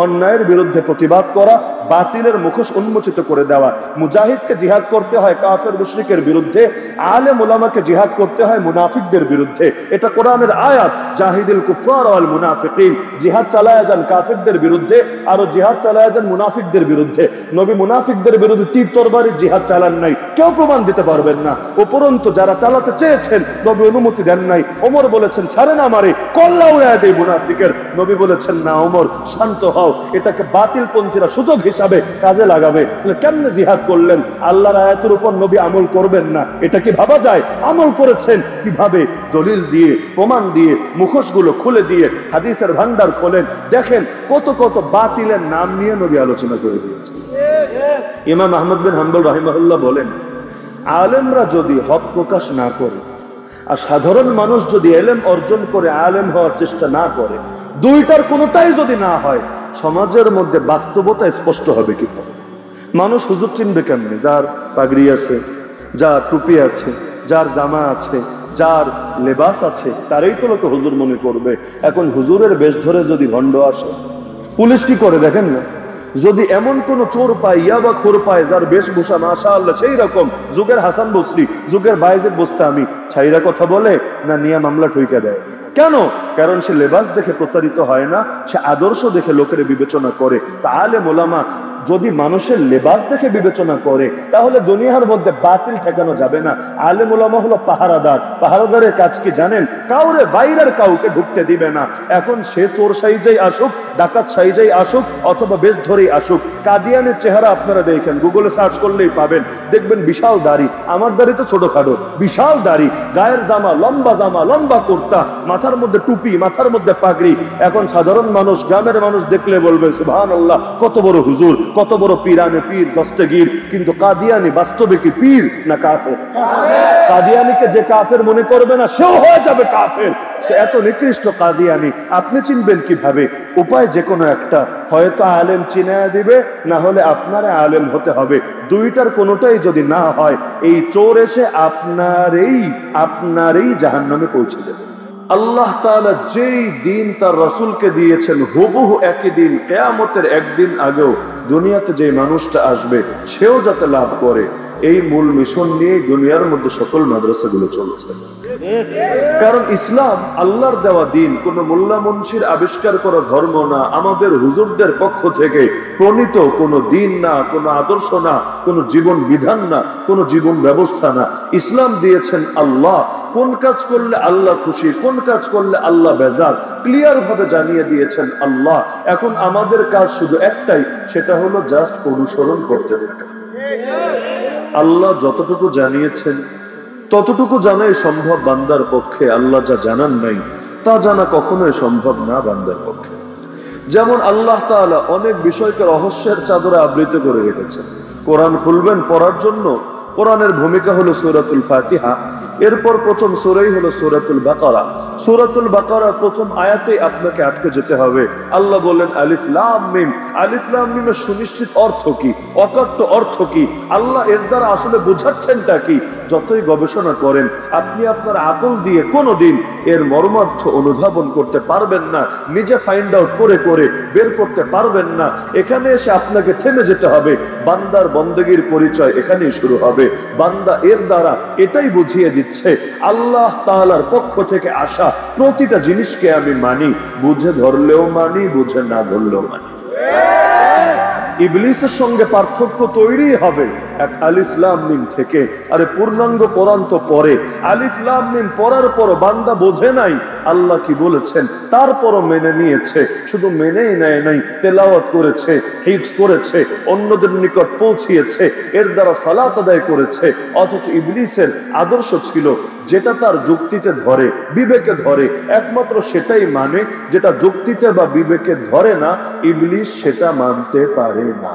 অন্যায়ের বিরুদ্ধে প্রতিবাদ করা, বাতিলের মুখোশ উন্মোচিত করে দেওয়া। মুজাহিদকে জিহাদ করতে হয় কাফের মুশরিকের বিরুদ্ধে, আলেম উলামাকে জিহাদ করতে হয় মুনাফিকদের বিরুদ্ধে। এটা কোরআনের আয়াত, জাহিদুল কুফার ওয়াল মুনাফিকিন, জিহাদ চালায়া যান কাফেরদের বিরুদ্ধে, আর জিহাদ চালায়া যান মুনাফিকদের বিরুদ্ধে। নবী মুনাফিকদের বিরুদ্ধে তীর তরবারির জিহাদ চালান নাই, কেউ প্রমাণ দিতে পারবেন না। উপরন্তু যারা চালাতে চেয়েছেন নবী অনুমতি দেন নাই। ওমর বলেছেন ছাড়েন আমারে, কল্লা উড়ায় দেয় মুনাফিকের। নবী বলেছেন না ওমর শান্ত হও, এটাকে বাতিলপন্থীরা সুযোগ হিসাবে কাজে লাগাবে। কেমনে জিহাদ করলেন? আল্লাহর আয়াতের উপর নবী আমল করবেন না, এটা কি ভাবা যায়? আমল করেছেন কিভাবে? দলিল দিয়ে, প্রমাণ দিয়ে, মুখোশগুলো খুলে দিয়ে হাদিসের ভান্ডার খোলেন, দেখেন কত কত বাতিলের নাম নিয়ে নবী আলোচনা করে দিয়েছেন। ইমাম আহমদ বিন হাম্বল রাহিমাহুল্লাহ বলেন, আলেমরা যদি হক প্রকাশ না করে আর সাধারণ মানুষ যদি এলেম অর্জন করে আলেম হওয়ার চেষ্টা না করে, দুইটার কোনোটাই যদি না হয়, সমাজের মধ্যে বাস্তবতা স্পষ্ট হবে কি? মানুষ হুজুর চিনবে কেমনে? যার পাগড়ি আছে, যার টুপি আছে, যার জামা আছে, যার লেবাস আছে, তারই তো লোকে হুজুর মনে করবে। এখন হুজুরের বেশ ধরে যদি ভণ্ড আসে, পুলিশ কি করে দেখেন না? যদি এমন কোন চোর পায়, ইয়াবা খোর পায়, যার বেশভূষা মাশাআল্লাহ সেই রকম যুগের হাসান বসরি, যুগের বাইজিদ বোস্তামি, ছাইরা কথা বলে না, নিয়ে মামলা ঠুইকা দেয়। কেন? কারণ সে লেবাস দেখে প্রতারিত হয় না, সে আদর্শ দেখে লোকের বিবেচনা করে। তা আলেম ওলামা যদি মানুষের লেবাস দেখে বিবেচনা করে, তাহলে দুনিয়ার মধ্যে বাতিল ঠেকানো যাবে না। আলেম ওলামা হলো পাহারাদার। পাহারাদারের কাজ কি জানেন? কাউরে বাইরের কাউকে ঢুকতে দিবে না। এখন সে চোর সাইজেই আসুক, ডাকাত সাইজেই আসুক, অথবা বেশ ধরেই আসুক, কাদিয়ানের চেহারা আপনারা দেখেন, গুগলে সার্চ করলেই পাবেন, দেখবেন বিশাল দাড়ি। আমার দাড়ি তো ছোটখাটো, বিশাল দাড়ি, গায়ের জামা, লম্বা কুর্তা, মাথার মধ্যে টুপি, মাথার মধ্যে পাগড়ি। এখন সাধারণ মানুষ, গ্রামের মানুষ দেখলে বলবে সুবহানাল্লাহ, কত বড় হুজুর, কত বড় পীরানে পীর, দস্তগীর। কিন্তু কাদিয়ানি বাস্তবে কি পীর না কাফের? কাদিয়ানিকে যে কাফের মনে করবে না, সেও হয়ে যাবে কাফের। তো এত নিকৃষ্ট কাদিয়ানি আপনি চিনবেন কিভাবে? উপায় যে কোনো একটা, হয়তো আলেম চিনায়া দিবে, না হলে আপনারা আলেম হতে হবে। দুইটার কোনোটাই যদি না হয়, এই চোর এসে আপনারই জাহান্নামে পৌঁছে দেবে। আল্লাহ তাআলা যেই দিন তার রাসূলকে দিয়েছেন, হুবহু একই দিন, কিয়ামতের একদিন আগেও দুনিয়াতে যে মানুষটা আসবে সেও যাতে লাভ করে, এই মূল মিশন নিয়ে দুনিয়ার মধ্যে সকল মাদ্রাসাগুলো চলছে। কারণ ইসলাম আল্লাহর দেওয়া দিন, কোন মোল্লা মুন্সির আবিষ্কার করা ধর্ম না, আমাদের হুজুরদের পক্ষ থেকে প্রণীত কোন দিন না, কোন আদর্শ না, কোন জীবন বিধান না, কোন জীবন ব্যবস্থা না। ইসলাম দিয়েছেন আল্লাহ। কোন কাজ করলে আল্লাহ খুশি, কোন কাজ করলে আল্লাহ বেজার, ক্লিয়ার ভাবে জানিয়ে দিয়েছেন আল্লাহ। এখন আমাদের কাজ শুধু একটাই, সেটা হলো জাস্ট অনুসরণ করতে থাকা। আল্লাহ যতটুকু জানিয়েছেন ততটুকু জানাই সম্ভব বান্দার পক্ষে। আল্লাহ যা জানান নাই তা জানা কখনোই সম্ভব না বান্দার পক্ষে। যেমন আল্লাহ তাআলা অনেক বিষয়কে রহস্যের চাদরে আবৃত করে রেখেছেন। কোরআন খুলবেন পড়ার জন্য, কোরআনের ভূমিকা হলো সূরাতুল ফাতিহা, এরপর প্রথম সূরাই হলো সূরাতুল বাকারা। সূরাতুল বাকারার প্রথম আয়াতেই আপনাকে আটকে যেতে হবে। আল্লাহ বললেন আলিফ লাম মিম। আলিফ লাম মিমের সুনিশ্চিত অর্থ কি, অকাট্য অর্থ কি, আল্লাহ এর দ্বারা আসলে বোঝাচ্ছেনটা কি, যতই গবেষণা করেন আপনি আপনার আকল দিয়ে কোনোদিন এর মর্মার্থ অনুধাবন করতে পারবেন না, নিজে ফাইন্ড আউট করে করে বের করতে পারবেন না। এখানে এসে আপনাকে থেমে যেতে হবে। বান্দার বন্দেগীর পরিচয় এখানেই শুরু হবে। বান্দা এর দ্বারা এটাই বুঝিয়ে দিচ্ছে, আল্লাহ তাআলার পক্ষ থেকে আসা প্রতিটা জিনিসকে আমি মানি, বুঝে ধরলেও মানি, বুঝে না ধরলেও মানি। ইবলিসের সঙ্গে পার্থক্য তৈরি হবে এক আলিফ লাম মিম থেকে। আরে পূর্ণাঙ্গ কোরআন তো পড়ে, আলিফ লাম মিম পড়ার পর বান্দা বোঝে নাই আল্লাহ কি বলেছেন, তারপরও মেনে নিয়েছে। শুধু মেনেই নেয় নাই, তেলাওয়াত করেছে, হিফজ করেছে, অন্যদের নিকট পৌঁছিয়েছে, এর দ্বারা সালাত আদায় করেছে। অথচ ইবলিসের আদর্শ ছিল যেটা তার যুক্তিতে ধরে, বিবেকে ধরে, একমাত্র সেটাই মানে। যেটা যুক্তিতে বা বিবেকে ধরে না, ইবলিস সেটা মানতে পারে না।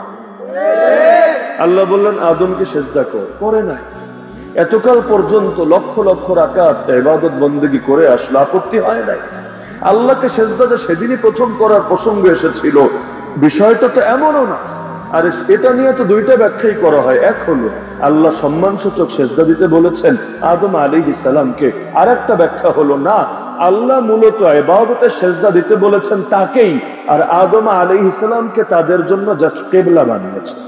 আল্লাহ বললেন আদমকে সেজদা কর, করে নাই। এতকাল পর্যন্ত লক্ষ লক্ষ রাকাত ইবাদত বন্দেগী করে আসলো, আপত্তি হয় নাই। আল্লাহকে সেজদা যে সেদিনই প্রথম করার প্রসঙ্গ এসেছিল, বিষয়টা তো এমনও না। আর এটা নিয়ে তো দুইটা ব্যাখ্যাই করা হয়। এক হলো আল্লাহ সম্মানসূচক সেজদা দিতে বলেছেন আদম আলাইহিস সালামকে, আর একটা ব্যাখ্যা হলো না, আল্লাহ মূলত ইবাদতে সেজদা দিতে বলেছেন তাকেই, আর আদম আলাইহিস সালামকে তাদের জন্য জাস্ট কিবলা বানিয়েছেন।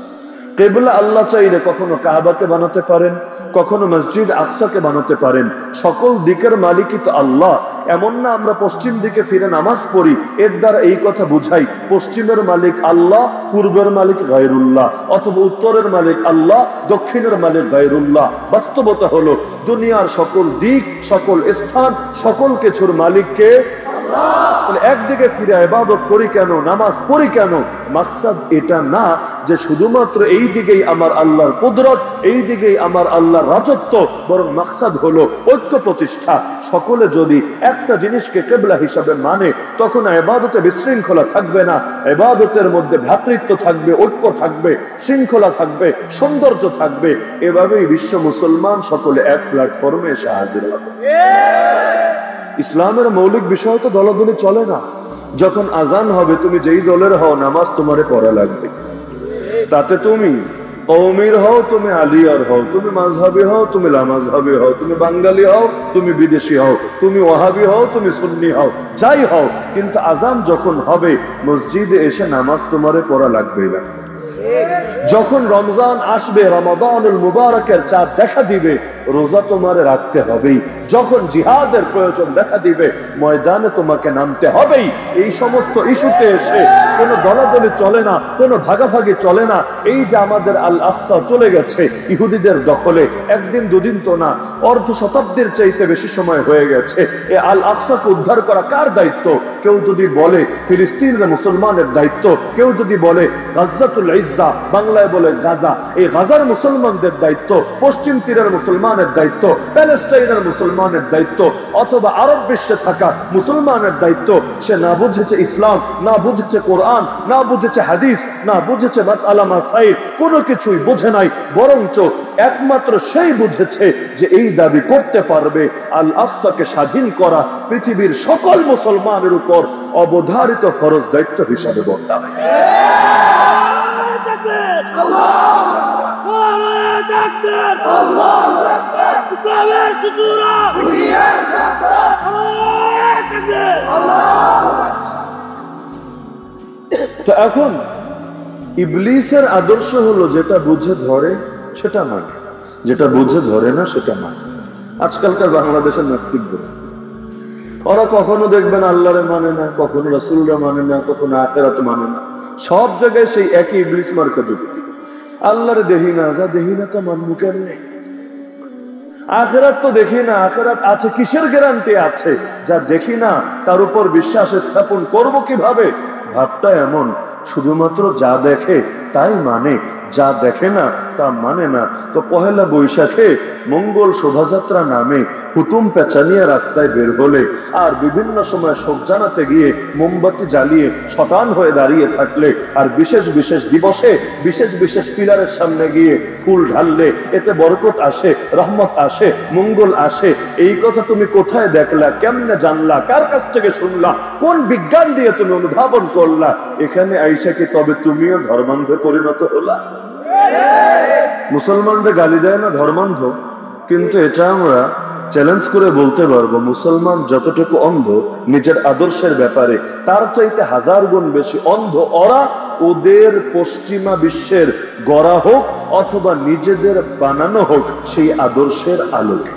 কিবলা আল্লাহ চাইলে কখনো কাবাকে বানাতে পারেন, কখনো মসজিদ আকসাকে বানাতে পারেন। সকল দিকের মালিকই তো আল্লাহ। এমন না আমরা পশ্চিম দিকে ফিরে নামাজ পড়ি, এর দ্বারা এই কথা বুঝাই পশ্চিমের মালিক আল্লাহ, পূর্বের মালিক গায়রুল্লাহ, অথবা উত্তরের মালিক আল্লাহ, দক্ষিণের মালিক গায়রুল্লাহ। বাস্তবতা হলো দুনিয়ার সকল দিক, সকল স্থান, সকল কিছুর মালিককে একদিকে ফিরে ইবাদত করি কেন, নামাজ পড়ি কেন? মাকসাদ এটা না যে শুধুমাত্র এই দিকেই আমার আল্লাহর কুদরত, এই দিকেই আমার আল্লাহর রাজত্ব, বরং মাকসাদ হলো ঐক্য প্রতিষ্ঠা। সকলে যদি একটা জিনিসকে কিবলা হিসাবে মানে, তখন ইবাদতে বিশৃঙ্খলা থাকবে না, ইবাদতের মধ্যে ভ্রাতৃত্ব থাকবে, ঐক্য থাকবে, শৃঙ্খলা থাকবে, সৌন্দর্য থাকবে। এভাবেই বিশ্ব মুসলমান সকলে এক প্ল্যাটফর্মে এসে হাজির হবে। ইসলামের মৌলিক বিষয় তো দলাদলি চলে না। যখন আজান হবে, তুমি যেই দলের হও, নামাজ তোমারে পড়া লাগবে। তাতে তুমি কওমির হও, তুমি আলিয়ার হও, তুমি মাযহাবি হও, তুমি লামাযহাবি হও, তুমি বাঙালি হও, তুমি বিদেশি হও, তুমি ওয়াহাবি হও, তুমি সুন্নি হও, যাই হও, কিন্তু আজান যখন হবে, মসজিদে এসে নামাজ তোমারে পড়া লাগবেই না। যখন রমজান আসবে, রমাদানুল মুবারকের চাঁদ দেখা দিবে, রোজা তোমারে রাখতে হবেই। যখন জিহাদের প্রয়োজন দেখা দিবে, ময়দানে তোমাকে নামতে হবেই। এই সমস্ত ইস্যুতে এসে কোনো দলাদলি চলে না, কোনো ভাগাভাগি চলে না। এই যে আমাদের আল আকসা চলে গেছে ইহুদিদের দখলে, একদিন দুদিন তো না, অর্ধ শতাব্দীর চাইতে বেশি সময় হয়ে গেছে। এই আল আকসাকে উদ্ধার করা কার দায়িত্ব? কেউ যদি বলে ফিলিস্তিনের মুসলমানের দায়িত্ব, কেউ যদি বলে গাজ্জাতুল ইজ্জা, বাংলায় বলে গাজা, এই গাজার মুসলমানদের দায়িত্ব, পশ্চিম তীরের মুসলমানের দায়িত্ব, প্যালেস্টাইনের মুসলমানের দায়িত্ব, অথবা আরব বিশ্বে থাকা মুসলমানের দায়িত্ব। সে না বুঝেছে ইসলাম, না বুঝেছে কোরআন, না বুঝেছে হাদিস, না বুঝেছে মাসআলা মাসাইল, কোনো কিছুই বুঝে নাই। বরঞ্চ একমাত্র সেই বুঝেছে যে এই দাবি করতে পারবে আল আকসাকে স্বাধীন করা পৃথিবীর সকল মুসলমানের উপর অবধারিত ফরজ দায়িত্ব হিসাবে বর্তাবে। তো এখন ইবলিসের আদর্শ হলো যেটা বুঝে ধরে সেটা মানে, যেটা বুঝে ধরে না সেটা মানে। আজকালকার বাংলাদেশের নাস্তিকদের, ওরা কখনো দেখবেন আল্লাহরে মানে না, কখনো রাসূলরা মানে না, কখনো আখিরাত মানে না। সব জায়গায় সেই একই ইবলিস মার্কা যুক্তি। আল্লাহরে দেখি না, যা দেখি না তা মানবো কেমনে? আখিরাত তো দেখি না, আখিরাত আছে কিসের গ্যারান্টি আছে? যা দেখি না তার উপর বিশ্বাস স্থাপন করব কিভাবে? ভাবটা এমন, শুধুমাত্র যা দেখে তাই মানে, যা দেখে না তা মানে না। তো পহেলা বৈশাখে মঙ্গল শোভাযাত্রা নামে হুতুম পেঁচানিয়া রাস্তায় বের হলে, আর বিভিন্ন সময় শোক জানাতে গিয়ে মোমবাতি জ্বালিয়ে শতান হয়ে দাঁড়িয়ে থাকলে, আর বিশেষ বিশেষ দিবসে বিশেষ বিশেষ পিলারের সামনে গিয়ে ফুল ঢাললে, এতে বরকত আসে, রহমত আসে, মঙ্গল আসে। এই কথা তুমি কোথায় দেখলা? কেমনে জানলা? কার কাছ থেকে শুনলা? কোন বিজ্ঞান দিয়ে তুমি অনুধাবন করলা? এখানে আইসা কি তবে তুমিও ধর্মান্ধে পরিণত হলা? মুসলমানরা গালি দেয় না ধর্মান্ধ, কিন্তু এটা আমরা চ্যালেঞ্জ করে বলতে পারবো, মুসলমান যতটুকু অন্ধ নিজের আদর্শের ব্যাপারে, তার চাইতে হাজার গুণ বেশি অন্ধ ওরা ওদের পশ্চিমা বিশ্বের গড়া হোক অথবা নিজেদের বানানো হোক সেই আদর্শের আলোকে।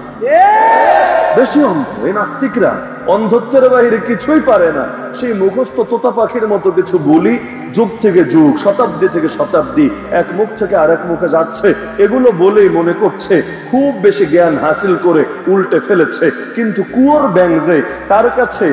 বেশি অন্ধ এই নাস্তিকরা, অন্ধত্বের বাহিরে কিছুই পারে না। সেই মুখস্থ তোতা পাখির মতো কিছু বলি, যুগ থেকে যুগ, শতাব্দী থেকে শতাব্দী, এক মুখ থেকে আরেক মুখে যাচ্ছে, এগুলো বলেই মনে করছে খুব বেশি জ্ঞান হাসিল করে উল্টে ফেলেছে। কিন্তু কুয়োর ব্যাঙ যে, তার কাছে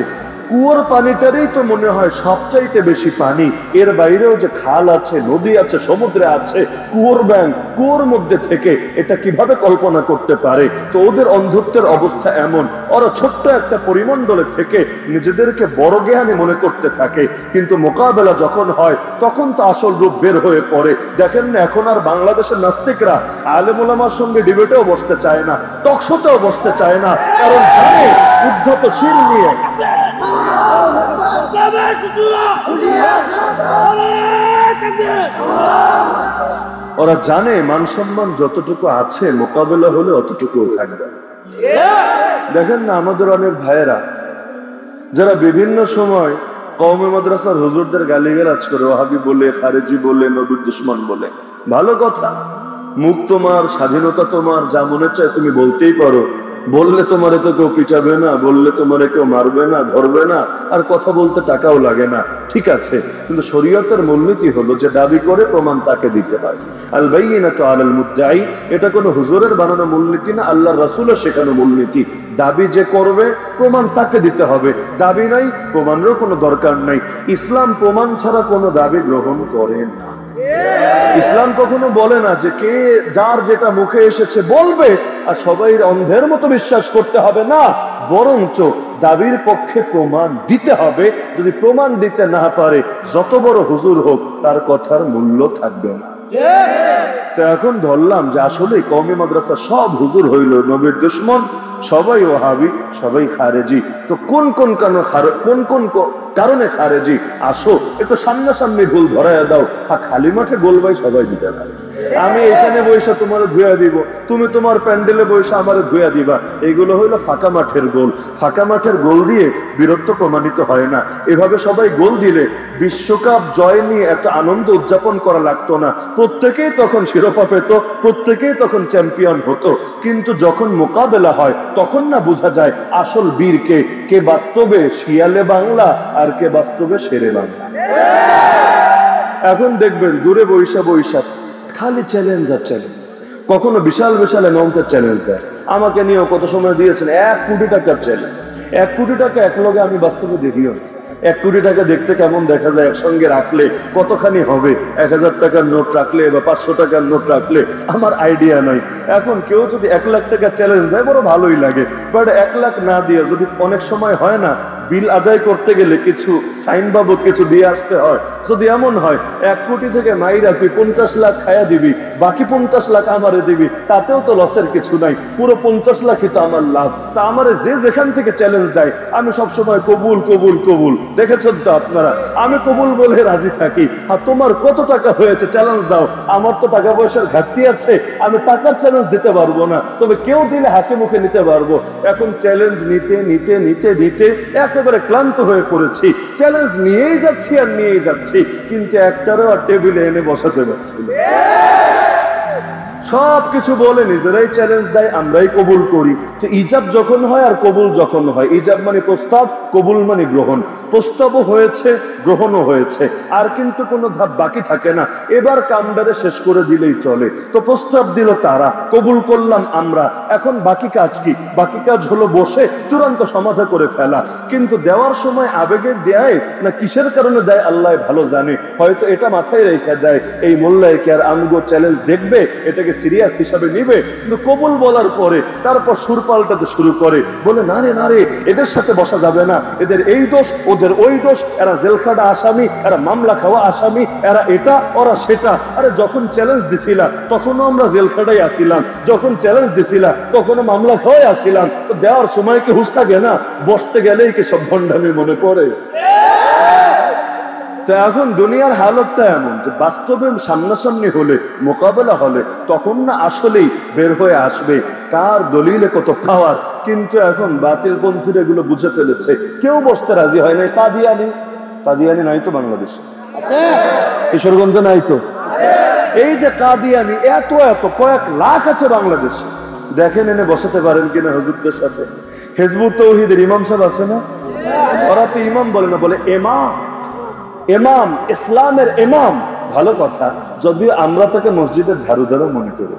কুয়োর পানিটারই তো মনে হয় সবচাইতে বেশি পানি। এর বাইরেও যে খাল আছে, নদী আছে, সমুদ্রে আছে, কুয়োর ব্যাঙ কুয়োর মধ্যে থেকে এটা কিভাবে কল্পনা করতে পারে? তো ওদের অন্ধত্বের অবস্থা এমন, ওরা ছোট্ট একটা পরিমণ্ডলে থেকে নিজেদেরকে বড় জ্ঞানী মনে করতে থাকে, কিন্তু মোকাবেলা যখন হয় তখন তো আসল রূপ বের হয়ে পড়ে। দেখেন না, এখন আর বাংলাদেশের নাস্তিকরা আলেম ওলামার সঙ্গে ডিবেটেও বসতে চায় না, টকশোতেও বসতে চায় না, কারণ জানে উদ্ধত শির নিয়ে ওরা জানে মান সম্মান যতটুকু আছে মোকাবেলা হলে অতটুকু থাকবে। দেখেন না, আমাদের অনেক ভাইয়েরা যারা বিভিন্ন সময় কওমে মাদ্রাসার হুজুরদের গালিগালাজ করে, ওয়াহাবি বলে, খারেজি বলে, নবীর দুশমন বলে। ভালো কথা, মুখ তোমার, স্বাধীনতা তোমার, যা মনে চায় তুমি বলতেই পারো। বললে তোমারে তো কেউ পিটাবে না, বললে তোমারে কেউ মারবে না, ধরবে না, আর কথা বলতে টাকাও লাগে না, ঠিক আছে। কিন্তু শরীয়তের মূলনীতি হলো যে দাবি করে প্রমাণ তাকে দিতে হয়। আল বাইয়িনাতু আলাল মুদ্দাই, এটা কোনো হুজুরের বানানো মূলনীতি না, আল্লাহর রাসূলের শেখানো মূলনীতি। দাবি যে করবে প্রমাণ তাকে দিতে হবে, দাবি নাই প্রমাণেরও কোনো দরকার নাই। ইসলাম প্রমাণ ছাড়া কোনো দাবি গ্রহণ করে না। ইসলাম কখনো বলে না যে কে যার যেটা মুখে এসেছে বলবে আর সবাই অন্ধের মতো বিশ্বাস করতে হবে, না, বরঞ্চ দাবির পক্ষে প্রমাণ দিতে হবে। যদি প্রমাণ দিতে না পারে যত বড় হুজুর হোক তার কথার মূল্য থাকবে না। তো এখন ধরলাম যে আসলে কওমি মাদ্রাসা সব হুজুর হইল নবীর দুশমন, সবাই ওয়াহাবি, সবাই খারেজি। তো কোন কোন কারণে খারেজি, আসো একটু সামনাসামনি ভুল ধরাইয়া দাও। খালি মাঠে গোল ভাই সবাই দিতে পারে। আমি এখানে বৈশা তোমার ধুয়া দিব, তুমি তোমার প্যান্ডেলে বৈশা আমার ধুয়া দিবা, এগুলো হইলো ফাঁকা মাঠের গোল। ফাঁকা মাঠের গোল দিয়ে বীরত্ব প্রমাণিত হয় না। এভাবে সবাই গোল দিলে বিশ্বকাপ জয় নিয়ে এত আনন্দ উদযাপন করা লাগতো না। প্রত্যেকেই তখন শিরোপা পেত, প্রত্যেকেই তখন চ্যাম্পিয়ন হতো। কিন্তু যখন মোকাবেলা হয় তখন না বোঝা যায় আসল বীর কে, কে বাস্তবে শিয়ালে বাংলা আর কে বাস্তবে শেরে বাংলা। এখন দেখবেন দূরে বৈশা খালি চ্যালেঞ্জ আর চ্যালেঞ্জ। কখনো বিশাল বিশাল অ্যামাউন্টের চ্যালেঞ্জ দেয়। আমাকে নিয়েও কত সময় দিয়েছেন 1 কোটি টাকার চ্যালেঞ্জ। 1 কোটি টাকা এক লগে আমি বাস্তবে দেখিও না। 1 কোটি টাকা দেখতে কেমন দেখা যায়, একসঙ্গে রাখলে কতখানি হবে, 1000 টাকার নোট রাখলে বা 500 টাকার নোট রাখলে আমার আইডিয়া নাই। এখন কেউ যদি 1 লাখ টাকার চ্যালেঞ্জ দেয় বড় ভালোই লাগে, বাট 1 লাখ না দিয়ে যদি অনেক সময় হয় না বিল আদায় করতে গেলে কিছু সাইন বাবদ কিছু দিয়ে আসতে হয়, যদি এমন হয় 1 কোটি থেকে মাইরা তুই 50 লাখ খায়া দিবি, বাকি 50 লাখ আমারে দিবি, তাতেও তো লসের কিছু নাই, পুরো 50 লাখই তো আমার লাভ। তা আমারে যে যেখান থেকে চ্যালেঞ্জ দেয় আমি সবসময় কবুল কবুল কবুল। দেখেছেন তো আপনারা, আমি কবুল বলে রাজি থাকি। আর তোমার কত টাকা হয়েছে চ্যালেঞ্জ দাও, আমার তো টাকা পয়সার ঘাটতি আছে, আমি টাকার চ্যালেঞ্জ দিতে পারবো না, তবে কেউ দিলে হাসি মুখে নিতে পারবো। এখন চ্যালেঞ্জ নিতে নিতে নিতে নিতে একেবারে ক্লান্ত হয়ে পড়েছি। চ্যালেঞ্জ নিয়েই যাচ্ছি আর নিয়েই যাচ্ছি, কিন্তু একটারও আর টেবিলে এনে বসাতে পারছি না। সবকিছু বলে নিজেরাই চ্যালেঞ্জ দেয়, আমরাই কবুল করি। তো ইজাব যখন হয় আর কবুল যখন হয়, ইজাব মানে প্রস্তাব, কবুল মানে গ্রহণ। প্রস্তাবও হয়েছে, গ্রহণও হয়েছে, আর কিন্তু কোনো ধাপ বাকি থাকে না। এবার কামদারে শেষ করে দিলেই চলে। তো প্রস্তাব দিল তারা, কবুল করলাম আমরা, এখন বাকি কাজ কি? বাকি কাজ হলো বসে চূড়ান্ত সমাধান করে ফেলা। কিন্তু দেওয়ার সময় আবেগে দেয় না কিসের কারণে দেয় আল্লাহ ভালো জানে। হয়তো এটা মাথায় রেখে দেয় এই মোল্লায় কে আর আমগো চ্যালেঞ্জ দেখবে, এটাকে সিরিয়াস হিসাবে নিবে, কিন্তু কবুল বলার পরে তারপর সুর পাল্টাতে শুরু করে, বলে না রে এদের সাথে বসা যাবে না, এদের এই দোষ ওদের ওই দোষ, এরা জেলখাটা আসামি, এরা মামলা খাওয়া আসামি, এরা এটা ওরা সেটা। আরে যখন চ্যালেঞ্জ দিছিলাম তখনও আমরা জেলখাটাই আসিলাম, যখন চ্যালেঞ্জ দিছিলাম তখনও মামলা খাওয়াই আসিলাম। তো দেওয়ার সময় কি হুঁশ থাকে না, বসতে গেলেই কি সব ভণ্ডামি মনে পড়ে। তো এখন দুনিয়ার হালতটা এমন যে বাস্তবে সামনাসামনি হলে, মোকাবেলা হলে তখন না আসলেই বের হয়ে আসবে কার দলিলে কত পাওয়ার। কিন্তু এখন বাতিলপন্থীরা এগুলো বুঝে ফেলেছে, কেউ বসতে রাজি হয় নাই। কাদিয়ানি নাই তো বাংলাদেশে, কিশোরগঞ্জে নাই তো। এই যে কাদিয়ানি এত কয়েক লাখ আছে বাংলাদেশে, দেখেন এনে বসাতে পারেন কিনা হুজুরদের সাথে। হিজবুত তাওহীদের ইমাম সাহেব আছে না, ওরা তো ইমাম বলে না, বলে ইমাম, ইসলামের ইমাম। ভালো কথা, যদিও আমরা তাকে মসজিদের ঝাড়ুদারও মনে করি।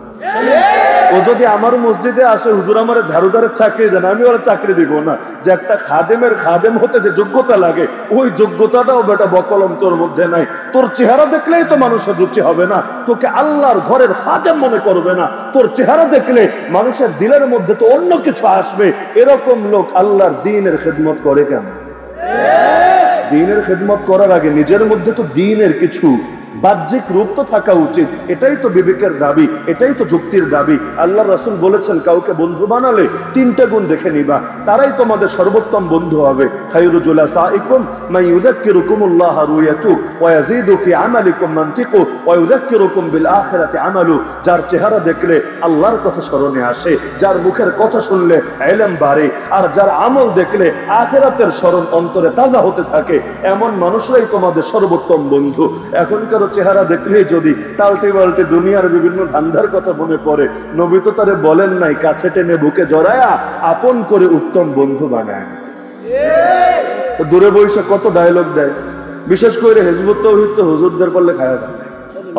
ও যদি আমার মসজিদে আসে, হুজুর আমার ঝাড়ুদারের চাকরি দেন, আমি ওরা চাকরি দিব না। যে একটা খাদেমের খাদেম হতে যে যোগ্যতা লাগে, ওই যোগ্যতাটাও বেটা বকলম তোর মধ্যে নাই। তোর চেহারা দেখলেই তো মানুষের রুচি হবে না, তোকে আল্লাহর ঘরের খাদেম মনে করবে না। তোর চেহারা দেখলে মানুষের দিলের মধ্যে তো অন্য কিছু আসবে। এরকম লোক আল্লাহর দ্বীনের খেদমত করে কেন? দ্বীনের খেদমত করার আগে নিজের মধ্যে তো দ্বীনের কিছু বাহ্যিক রূপ তো থাকা উচিত, এটাই তো বিবেকের দাবি, এটাই তো যুক্তির দাবি। আল্লাহ রাসূল বলেছেন কাউকে বন্ধু বানালে 3টা গুণ দেখে নিবা, তারাই তোমাদের সর্বোত্তম বন্ধু হবে। খায়রু জুলাসাইকুম মান ইউযাক্কিরুকুমুল্লাহ রুয়াতু ওয়া ইয়াজিদু ফি আমালিকুম মানতিকু ওয়া ইউযাক্কিরুকুম বিল আখিরাতি আমালু। যার চেহারা দেখলে আল্লাহর কথা স্মরণে আসে, যার মুখের কথা শুনলে ইলম বাড়ে, আর যার আমল দেখলে আখিরাতের স্মরণ অন্তরে তাজা হতে থাকে, এমন মানুষরাই তোমাদের সর্বোত্তম বন্ধু। এখনকার চেহারা দেখলেই যদি টালটে বালটে দুনিয়ার বিভিন্ন ধান্দার কথা মনে পড়ে, নবী তো তারে বলেন নাই কাছে টেনে বুকে জড়ায়া আপন করে উত্তম বন্ধু বানায়। দূরে বসে কত ডায়লগ দেয়, বিশেষ করে হিজবুত তাওহীদ তো হুজুরদের বললে খায়া যায়।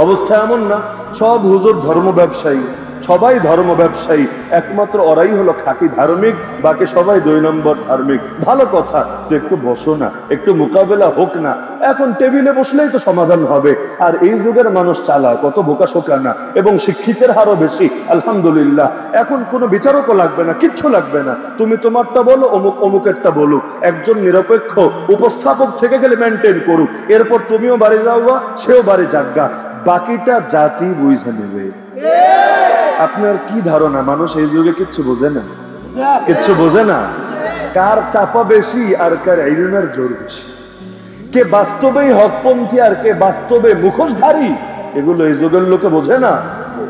অবস্থা এমন না, সব হুজুর ধর্ম ব্যবসায়ী, সবাই ধর্ম ব্যবসায়ী, একমাত্র ওরাই হলো খাঁটি ধার্মিক, বাকি সবাই 2 নম্বর ধার্মিক। ভালো কথা, তো একটু বসো না, একটু মোকাবেলা হোক না, এখন টেবিলে বসলেই তো সমাধান হবে। আর এই যুগের মানুষ চালা কত বোকা শোকা না, এবং শিক্ষিতের হারও বেশি আলহামদুলিল্লাহ। এখন কোনো বিচারকও লাগবে না, কিচ্ছু লাগবে না, তুমি তোমারটা বলো, অমুক অমুকেরটা বলুক, একজন নিরপেক্ষ উপস্থাপক থেকে গেলে মেনটেন করুক, এরপর তুমিও বাড়ি যাওয়া, সেও বাড়ি যাগা, বাকিটা জাতি বুঝে নেবে। আপনার কি ধারণা মানুষ এই যুগে কিচ্ছু বোঝে না? কিচ্ছু বোঝে না। কার চাপা বেশি আর কার ইলমের জোর বেশি, কে বাস্তবেই হকপন্থী আর কে বাস্তবে মুখোশধারী, এগুলো এই যুগের লোকে বোঝে না।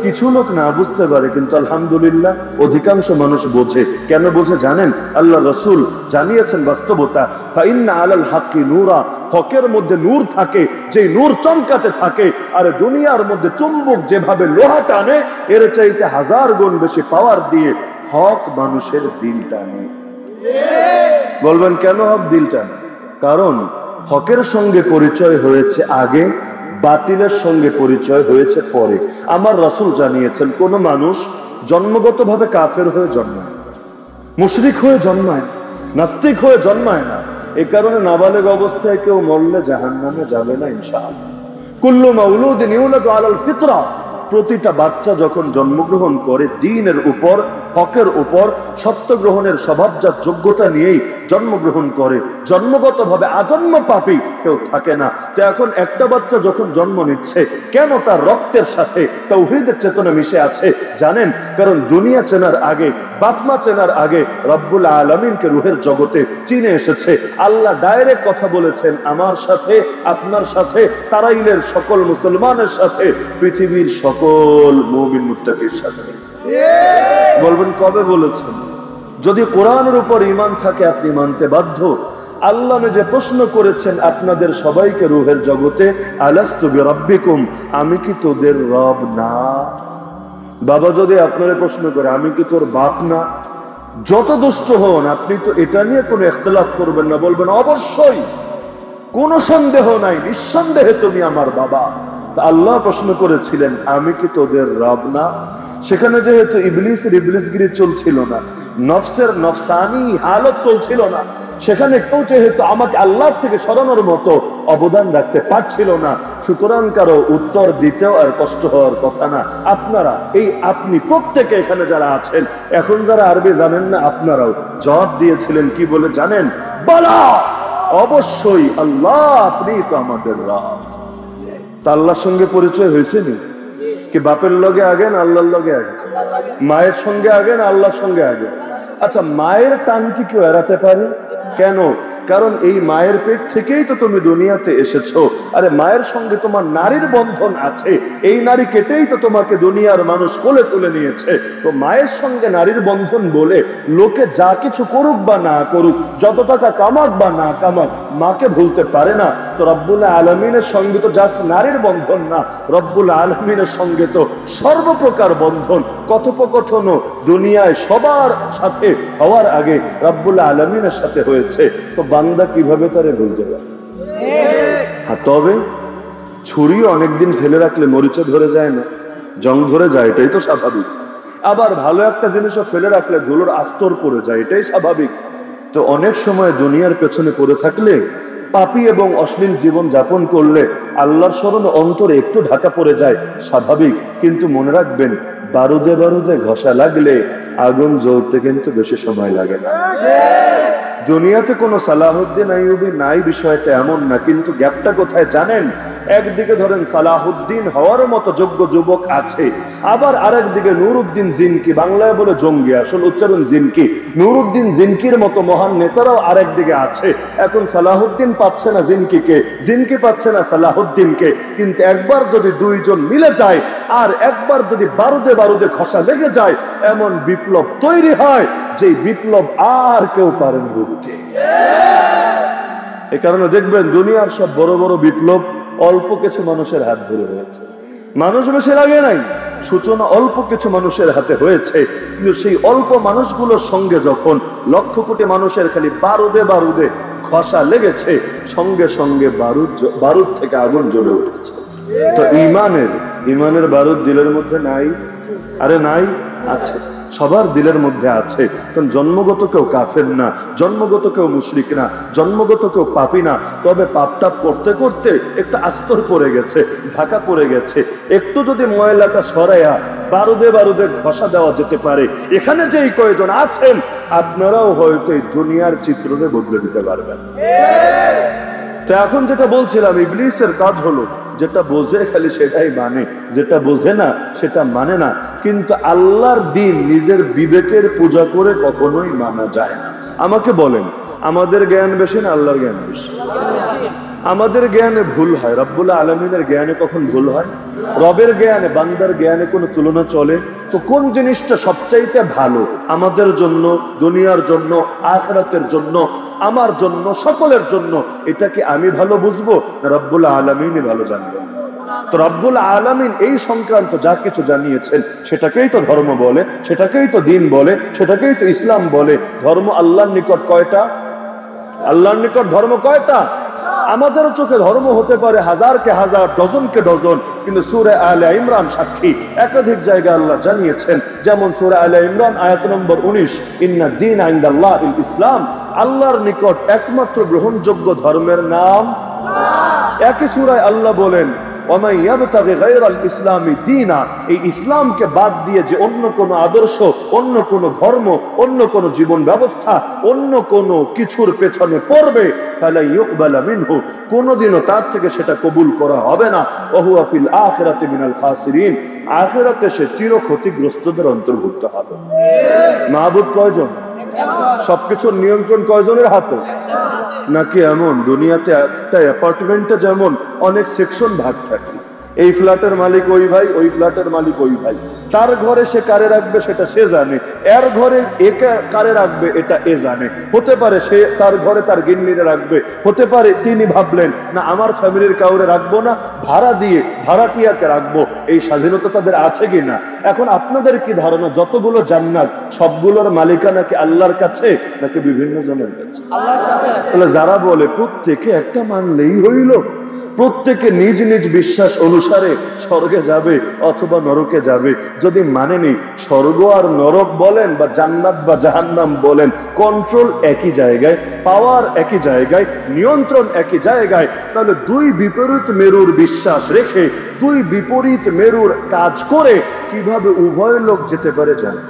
কিছু লোক না বুঝতে পারে, কিন্তু আলহামদুলিল্লাহ অধিকাংশ মানুষ বোঝে। কেন বোঝে জানেন? আল্লাহ রাসূল জানিয়েছেন বাস্তবতা, ফাইন্না আলাল হাক্কি নূরা, হকের মধ্যে নূর থাকে, যে নূর চমকাতে থাকে। আর দুনিয়ার মধ্যে চুম্বক যেভাবে লোহা টানে, এর চাইতে 1000 গুণ বেশি পাওয়ার দিয়ে হক মানুষের দিল টানে। বলবেন কেন হক দিল টানে? কারণ হকের সঙ্গে পরিচয় হয়েছে আগে, বাতিলের সঙ্গে পরিচয় হয়েছে পরে। আমার রাসূল জানিয়েছেন কোন মানুষ জন্মগতভাবে কাফের হয়ে জন্মায়, মুশরিক হয়ে জন্মায়, নাস্তিক হয়ে জন্মায় না। এই কারণে নাবালেগ অবস্থায় কেউ মরলে জাহান্নামে যাবে না ইনশাআল্লাহ। কুল্লু মাউলুদিন ইউলাদু আলাল ফিতরা, প্রতিটা বাচ্চা যখন জন্মগ্রহণ করে দ্বীনের উপর, হকের উপর, সত্য গ্রহণের স্বভাবজাত যোগ্যতা নিয়েই জন্মগ্রহণ করে। জন্মগতভাবে আজন্ম পাপী কেউ থাকে না। তো এখন একটা বাচ্চা যখন জন্ম নিচ্ছে, কেন তার রক্তের সাথে তাওহীদের চেতনা মিশে আছে জানেন? কারণ দুনিয়া চেনার আগে, বাপমা চেনার আগে রব্বুল আলামিনকে রুহের জগতে চিনে এসেছে। আল্লাহ ডাইরেক্ট কথা বলেছেন আমার সাথে, আপনার সাথে, তারাইলের সকল মুসলমানের সাথে, পৃথিবীর সকল মুমিন মুত্তাকির সাথে। বলবেন কবে বলেছেন? যদি কোরআনের উপর ঈমান থাকে আপনি মানতে বাধ্য। আল্লাহ নিজে প্রশ্ন করেছেন আপনাদের সবাইকে রুহের জগতে, আলাস্তু বিরাব্বিকুম, আমি কি তোদের রব না? বাবা যদি আপনারে প্রশ্ন করে আমি কি তোর বাপ না, যত দুষ্ট হন আপনি তো এটা নিয়ে কোনো ইখতিলাফ করবেন না, বলবেন অবশ্যই, কোনো সন্দেহ নাই, নিঃসন্দেহে তুমি আমার বাবা। তা আল্লাহ প্রশ্ন করেছিলেন আমি কি তোদের রব না? সেখানে যেহেতু ইবলিসের ইবলিসগিরি চলছিল না, নফসের নফসানি হালত চলছিল না, সেখানে কেউ যেহেতু আমাকে আল্লাহ থেকে সরানোর মতো অবদান রাখতে পারছিল না, সুতরাং কারো উত্তর দিতেও আর কষ্ট হওয়ার কথা না। আপনারা আপনি প্রত্যেকে এখানে যারা আছেন, এখন যারা আরবি জানেন না, আপনারাও জবাব দিয়েছিলেন কি বলে জানেন? বলা অবশ্যই আল্লাহ, আপনি তো আমাদের রব। তা আল্লাহর সঙ্গে পরিচয় হয়েছে নি? কি বাপের লগে আগে না আল্লাহর লগে আগে? মায়ের সঙ্গে আগে না আল্লাহর সঙ্গে আগে? আচ্ছা, মায়ের টান কি কেউ এড়াতে পারে? কেন? কারণ এই মায়ের পেট থেকেই তো তুমি দুনিয়াতে এসেছো। আরে মায়ের সঙ্গে তোমার নারীর বন্ধন আছে, এই নারী কেটেই তো তোমাকে দুনিয়ার মানুষ কোলে তুলে নিয়েছে। তো মায়ের সঙ্গে নারীর বন্ধন বলে লোকে যা কিছু করুক বা না করুক, যত টাকা কামাক বা না কামাক, মাকে ভুলতে পারে না। তো রব্বুল আলামিনের সঙ্গে তো জাস্ট নারীর বন্ধন না, রব্বুল আলামিনের সঙ্গে তো সর্বপ্রকার বন্ধন, কথোপকথনও দুনিয়ায় সবার সাথে হওয়ার আগে রব্বুল আলামিনের সাথে হয়েছে। তো বান্দা কিভাবে তারে ভুলতে পারে? হ্যাঁ, তবে ছুরিও অনেকদিন ফেলে রাখলে মরিচা ধরে যায় না, জং ধরে যায়, এটাই তো স্বাভাবিক। আবার ভালো একটা জিনিসও ফেলে রাখলে ধুলোর আস্তর পড়ে যায়, এটাই স্বাভাবিক। তো অনেক সময় দুনিয়ার পেছনে পড়ে থাকলে, পাপী এবং অশ্লীল জীবন যাপন করলে আল্লাহর স্মরণে অন্তরে একটু ঢাকা পড়ে যায়, স্বাভাবিক। কিন্তু মনে রাখবেন, বারুদে বারুদে ঘষা লাগলে আগুন জ্বলতে কিন্তু বেশি সময় লাগে না। দুনিয়াতে কোনো সালাহুদ্দিন আইয়ুবী নাই বিষয়টা এমন না, কিন্তু গ্যাপটা কোথায় জানেন? একদিকে ধরেন সালাহুদ্দিন হওয়ার মতো যোগ্য যুবক আছে, আবার আরেকদিকে নুরুদ্দিন জিনকি, বাংলায় বলে জঙ্গি, আসল উচ্চারণ জিনকি, নুরুদ্দিন জিনকির মতো মহান নেতারাও আরেকদিকে আছে। এখন সালাহুদ্দিন পাচ্ছে না জিনকিকে, জিনকি পাচ্ছে না সালাহুদ্দিনকে, কিন্তু একবার যদি দুইজন মিলে যায় আর একবার যদি বারুদে বারুদে ঘষা লেগে যায়, এমন বিপ্লব তৈরি হয় যে বিপ্লব আর কেউ পারেন রুখতে। এ কারণে দেখবেন দুনিয়ার সব বড় বড় বিপ্লব অল্প কিছু মানুষের হাত ধরে হয়েছে, মানুষ বেশি লাগে নাই, সূচনা অল্প কিছু মানুষের হাতে হয়েছে। কিন্তু সেই অল্প মানুষগুলোর সঙ্গে যখন লক্ষ কোটি মানুষের খালি বারুদে বারুদে ঘষা লেগেছে, সঙ্গে সঙ্গে বারুদ থেকে আগুন জ্বলে উঠেছে। তো ইমানের বারুদ দিলের মধ্যে নাই? আরে নাই, আছে, সবার দিলের মধ্যে আছে। কারণ জন্মগত কেউ কাফের না, জন্মগত কেউ মুশরিক না, জন্মগত কেউ পাপী না। তবে পাপটা করতে করতে একটা আস্তর পড়ে গেছে, ঢাকা পড়ে গেছে। একটু যদি ময়লাটা সরাইয়া বারুদে বারুদে ঘষা দেওয়া যেতে পারে, এখানে যেই কয়েকজন আছেন আপনারাও হয়তো এই দুনিয়ার চিত্রকে বদলে দিতে পারবেন। তো এখন যেটা বলছিলাম, ইবলিসের কাজ হলো যেটা বোঝে খালি সেটাই মানে, যেটা বোঝে না সেটা মানে না। কিন্তু আল্লাহর দিন নিজের বিবেকের পূজা করে কখনোই মানা যায় না। আমাকে বলেন, আমাদের জ্ঞান বেশি না আল্লাহর জ্ঞান বেশি? আমাদের জ্ঞানে ভুল হয়, রব্বুল আলামিনের জ্ঞানে কখন ভুল হয়? রবের জ্ঞানে বান্দার জ্ঞানে কোনো তুলনা চলে? তো কোন জিনিসটা সবচাইতে ভালো আমাদের জন্য, দুনিয়ার জন্য, আখিরাতের জন্য, আমার জন্য, সকলের জন্য, এটা কি আমি ভালো বুঝবো না রব্বুল আলামিনই ভালো জানবেন? তো রব্বুল আলামিন এই সংক্রান্ত যা কিছু জানিয়েছেন সেটাকেই তো ধর্ম বলে, সেটাকেই তো দিন বলে, সেটাকেই তো ইসলাম বলে। ধর্ম আল্লাহর নিকট কয়টা? আল্লাহর নিকট ধর্ম কয়টা? আমাদের চোখে ধর্ম হতে পারে হাজারকে হাজার, ডজনকে ডজন, কিন্তু সূরা আলে ইমরান সাক্ষী, একাধিক জায়গায় আল্লাহ জানিয়েছেন। যেমন সূরা আলে ইমরান আয়াত নম্বর 19, ইন্না দ্বীনা ইনদাল্লাহিল ইসলাম, আল্লাহর নিকট একমাত্র গ্রহণযোগ্য ধর্মের নাম ইসলাম। একই সূরায় আল্লাহ বলেন, ওয়ামান ইয়াবতাগি গায়রাল ইসলামি দীনা, এই ইসলামকে বাদ দিয়ে যে অন্য কোন আদর্শ, অন্য কোন ধর্ম, অন্য কোন জীবন ব্যবস্থা, অন্য কোন কিছুর পেছনে পড়বে, ফালা ইউকবালা মিনহু, কোনদিনও তার থেকে সেটা কবুল করা হবে না। ওয়া হুয়া ফিল আখিরাতি মিনাল খাসিরিন, আখিরাতে সে চির ক্ষতিগ্রস্তদের অন্তর্ভুক্ত হবে। মাবুদ কয়জন? সবকিছুর নিয়ন্ত্রণ কয়জনের হাতে? নাকি এমন দুনিয়াতে একটা অ্যাপার্টমেন্টে যেমন অনেক সেকশন ভাগ থাকে, এই ফ্ল্যাটের মালিক ওই ভাই, ওই ফ্ল্যাটের মালিক ওই ভাই, তার ঘরে সে কারে রাখবে সেটা সে জানে, এর ঘরে একে কারে রাখবে এটা এ জানে। হতে পারে সে তার ঘরে তার গিন্নিরে রাখবে, হতে পারে তিনি ভাবলেন না আমার ফ্যামিলির কাউরে রাখবো না, ভাড়া দিয়ে ভাড়াটিয়াকে রাখবো। এই স্বাধীনতা তাদের আছে কি না? এখন আপনাদের কি ধারণা যতগুলো জান্নাত সবগুলোর মালিকানা কি আল্লাহর কাছে নাকি বিভিন্ন জনের কাছে? আল্লাহর কাছে। তাহলে যারা বলে প্রত্যেকে একটা মানলেই হইল, প্রত্যেকে নিজ নিজ বিশ্বাস অনুসারে স্বর্গে যাবে অথবা নরকে যাবে, যদি মানেনি স্বর্গ আর নরক বলেন বা জান্নাত বা জাহান্নাম বলেন, কন্ট্রোল একই জায়গায়, পাওয়ার একই জায়গায়, নিয়ন্ত্রণ একই জায়গায়, তাহলে দুই বিপরীত মেরুর বিশ্বাস রেখে দুই বিপরীত মেরুর কাজ করে কিভাবে উভয় লোক যেতে পারে জানে?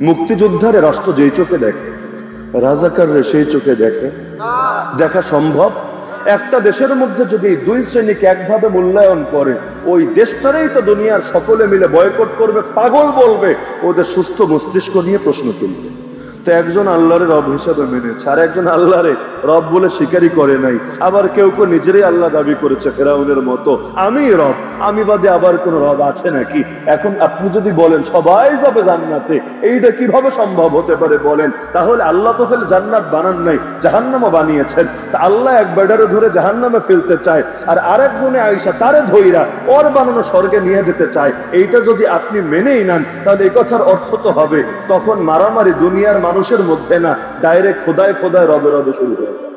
মুক্তিযোদ্ধারে রাষ্ট্র যেই চোখে দেখে, রাজাকাররে সেই চোখে দেখে? দেখা সম্ভব? একটা দেশের মধ্যে যদি দুই শ্রেণীকে একভাবে মূল্যায়ন করে, ওই দেশটারেই তো দুনিয়ার সকলে মিলে বয়কট করবে, পাগল বলবে, ওদের সুস্থ মস্তিষ্ক নিয়ে প্রশ্ন তুলবে। তো একজন আল্লাহরে রব হিসাবে মেনেছে, আর একজন আল্লাহরে রব বলে স্বীকারই করে নাই। আবার কেউ কেউ নিজেরাই আল্লাহ দাবি করেছে ফেরাউনের মতো, আমি রব, আমি বাদে আবার কোন রব আছে নাকি? এখন আপনি যদি বলেন সবাই যাবে জান্নাতে, এইটা কিভাবে সম্ভব হতে পারে বলেন? তাহলে আল্লাহ তো ফেলে জান্নাত বানান নাই, জাহান্নামও বানিয়েছেন। তা আল্লাহ এক বেডারে ধরে জাহান্নামে ফেলতে চায়, আর আরেকজনে আইসা তারে ধইরা ওর বানানো স্বর্গে নিয়ে যেতে চায়। এইটা যদি আপনি মেনেই নেন, তাহলে এই কথার অর্থ তো হবে তখন মারামারি দুনিয়ার মানুষের মধ্যে না, ডাইরেক্ট খোদায় খোদায় রবে রবে শুরু হয়ে যায়।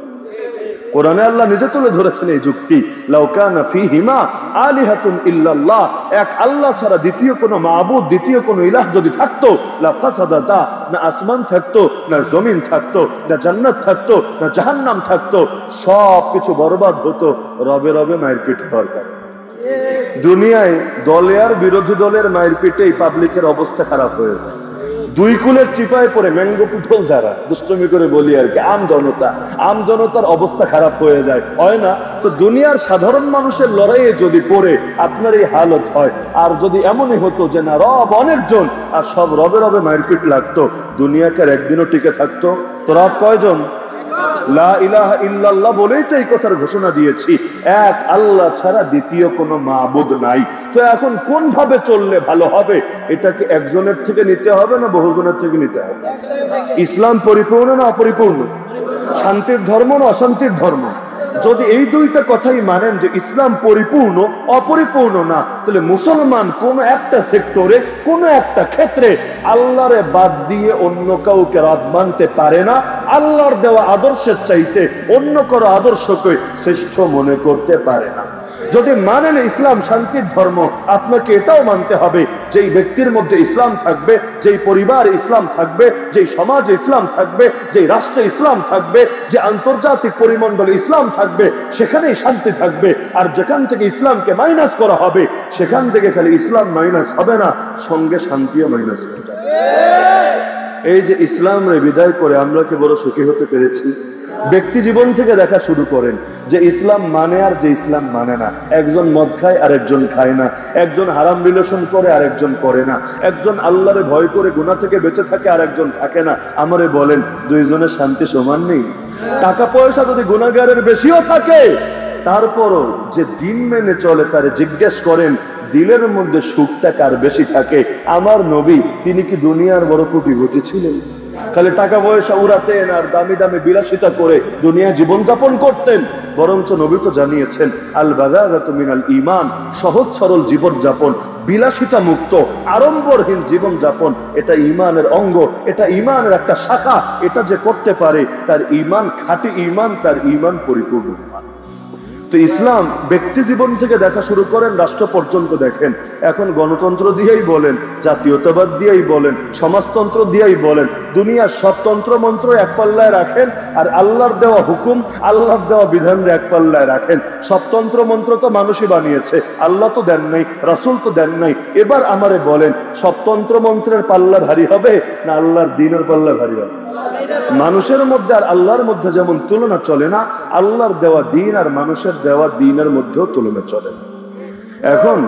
কোরআনে আল্লাহ নিজে তুলে ধরেছেন এই যুক্তি, লাউ কানা ফীহিমা আলিহাতুন ইল্লাল্লাহ, এক আল্লাহ ছাড়া দ্বিতীয় কোনো মাবুদ, দ্বিতীয় কোনো ইলাহ যদি থাকতো, লা ফাসাদাতা, না আসমান থাকতো, না জমিন থাকতো, না জান্নাত থাকতো, না জাহান্নাম থাকতো, সব কিছু বরবাদ হতো। রবে রবে মায়ের পিঠ দরকার। দুনিয়ায় দলে আর বিরোধী দলের মায়ের পিঠেই পাবলিকের অবস্থা খারাপ হয়ে যায়। দুই কুলের চিপায় পড়ে ম্যাঙ্গো পুটল যারা দুষ্টমি করে বলি আর কি, আম জনতার অবস্থা খারাপ হয়ে যায়, হয় না? তো দুনিয়ার সাধারণ মানুষের লড়াইয়ে যদি পড়ে আপনার এই হালত হয়, আর যদি এমনই হতো যে না রব অনেকজন আর সব রবে রবে মারপিট লাগতো, দুনিয়াকে আর একদিনও টিকে থাকতো? তো রব কয়জন? লা ইলাহা ইল্লাল্লাহ বলেই তো এই কথার ঘোষণা দিয়েছি, এক আল্লাহ ছাড়া দ্বিতীয় কোনো মাবুদ নাই। তো এখন কোন ভাবে চললে ভালো হবে? এটাকে একজনের থেকে নিতে হবে না বহুজনের থেকে নিতে হবে? ইসলাম পরিপূর্ণ না অপরিপূর্ণ? শান্তির ধর্ম না অশান্তির ধর্ম? যদি এই দুইটা কথাই মানেন যে ইসলাম পরিপূর্ণ অপরিপূর্ণ না, তাহলে মুসলমান কোন একটা সেক্টরে কোন একটা ক্ষেত্রে আল্লাহরে বাদ দিয়ে অন্য কাউকে রব মানতে পারে না, আল্লাহর দেওয়া আদর্শের চাইতে অন্য কারো আদর্শকে শ্রেষ্ঠ মনে করতে পারে না। যদি মানেন ইসলাম শান্তির ধর্ম, আপনাকে এটাও মানতে হবে যেই ব্যক্তির মধ্যে ইসলাম থাকবে, যেই পরিবার ইসলাম থাকবে, যেই সমাজে ইসলাম থাকবে, যেই রাষ্ট্রে ইসলাম থাকবে, যে আন্তর্জাতিক পরিমণ্ডলে ইসলাম থাকবে, সেখানেই শান্তি থাকবে। আর যেখান থেকে ইসলামকে মাইনাস করা হবে, সেখান থেকে খালি ইসলাম মাইনাস হবে না, সঙ্গে শান্তিও মাইনাস হয়ে যাবে। এই যে ইসলামরে বিদায় করে আমরা কি বড় সুখী হতে পেরেছি? ব্যক্তি জীবন থেকে দেখা শুরু করেন যে ইসলাম মানে আর যে ইসলাম মানে না। একজন মদ খায় আর একজন খায় না, একজন হারাম রিলেশন করে আর একজন করে না, একজন আল্লাহরে ভয় করে গুনাহ থেকে বেঁচে থাকে আর একজন থাকে না। আমারে বলেন, দুইজনের শান্তি সমান নেই? টাকা পয়সা যদি গুনাহগারের বেশিও থাকে, তারপরও যে দিন মেনে চলে তারে জিজ্ঞেস করেন দিলের মধ্যে সুখটা কার বেশি থাকে? আমার নবী, তিনি কি দুনিয়ার বড় কোটিপতি ছিলেন? খালি টাকা পয়সা উড়াতেন আর দামি দামি বিলাসিতা করে দুনিয়া জীবন যাপন করতেন? বরঞ্চ নবী তো জানিয়েছেন আল বাদাগাতু মিনাল ঈমান, সহজ সরল জীবন যাপন, বিলাসিতা মুক্ত আড়ম্বরহীন জীবন যাপন, এটা ঈমানের অঙ্গ, এটা ঈমানের একটা শাখা। এটা যে করতে পারে তার ঈমান খাঁটি ঈমান, তার ঈমান পরিপূর্ণ ঈমান। তো ইসলাম ব্যক্তি জীবন থেকে দেখা শুরু করেন রাষ্ট্র পর্যন্ত দেখেন। এখন গণতন্ত্র দিয়েই বলেন, জাতীয়তাবাদ দিয়েই বলেন, সমাজতন্ত্র দিয়েই বলেন, দুনিয়ার সব তন্ত্র মন্ত্র এক পাল্লায় রাখেন, আর আল্লাহর দেওয়া হুকুম, আল্লাহর দেওয়া বিধানরে এক পাল্লায় রাখেন। সব তন্ত্র মন্ত্র তো মানুষই বানিয়েছে, আল্লাহ তো দেন নাই, রাসূল তো দেন নাই। এবার আমারে বলেন, সব তন্ত্র মন্ত্রের পাল্লা ভারী হবে না আল্লাহর দ্বীনের পাল্লা ভারী হবে? মানুষের মধ্যে আর আল্লাহর মধ্যে যেমন তুলনা চলে না, আল্লাহর দেওয়া দ্বীন আর মানুষের দেওয়া দ্বীনের মধ্যেও তুলনা চলে না। এখন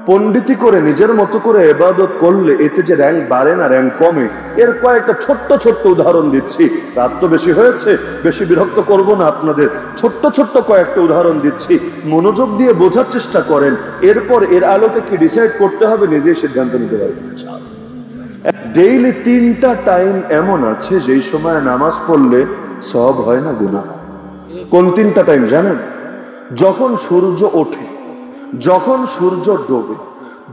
পণ্ডিতি করে নিজের মতো করে ইবাদত করলে এতে যে র্যাঙ্ক বাড়ে না র্যাঙ্ক কমে, এর কয়েকটা ছোট্ট ছোট্ট উদাহরণ দিচ্ছি। রাত তো বেশি হয়েছে, বেশি বিরক্ত করব না আপনাদের। ছোট্ট ছোট্ট কয়েকটা উদাহরণ দিচ্ছি, মনোযোগ দিয়ে বোঝার চেষ্টা করেন। এরপর এর আলোকে কি ডিসাইড করতে হবে নিজেই সিদ্ধান্ত নিতে পারবেন। ডেইলি 3টা টাইম এমন আছে যেই সময় নামাজ পড়লে সওয়াব হয় না গুনাহ। কোন 3টা টাইম জানেন? যখন সূর্য ওঠে, যখন সূর্য ডোবে,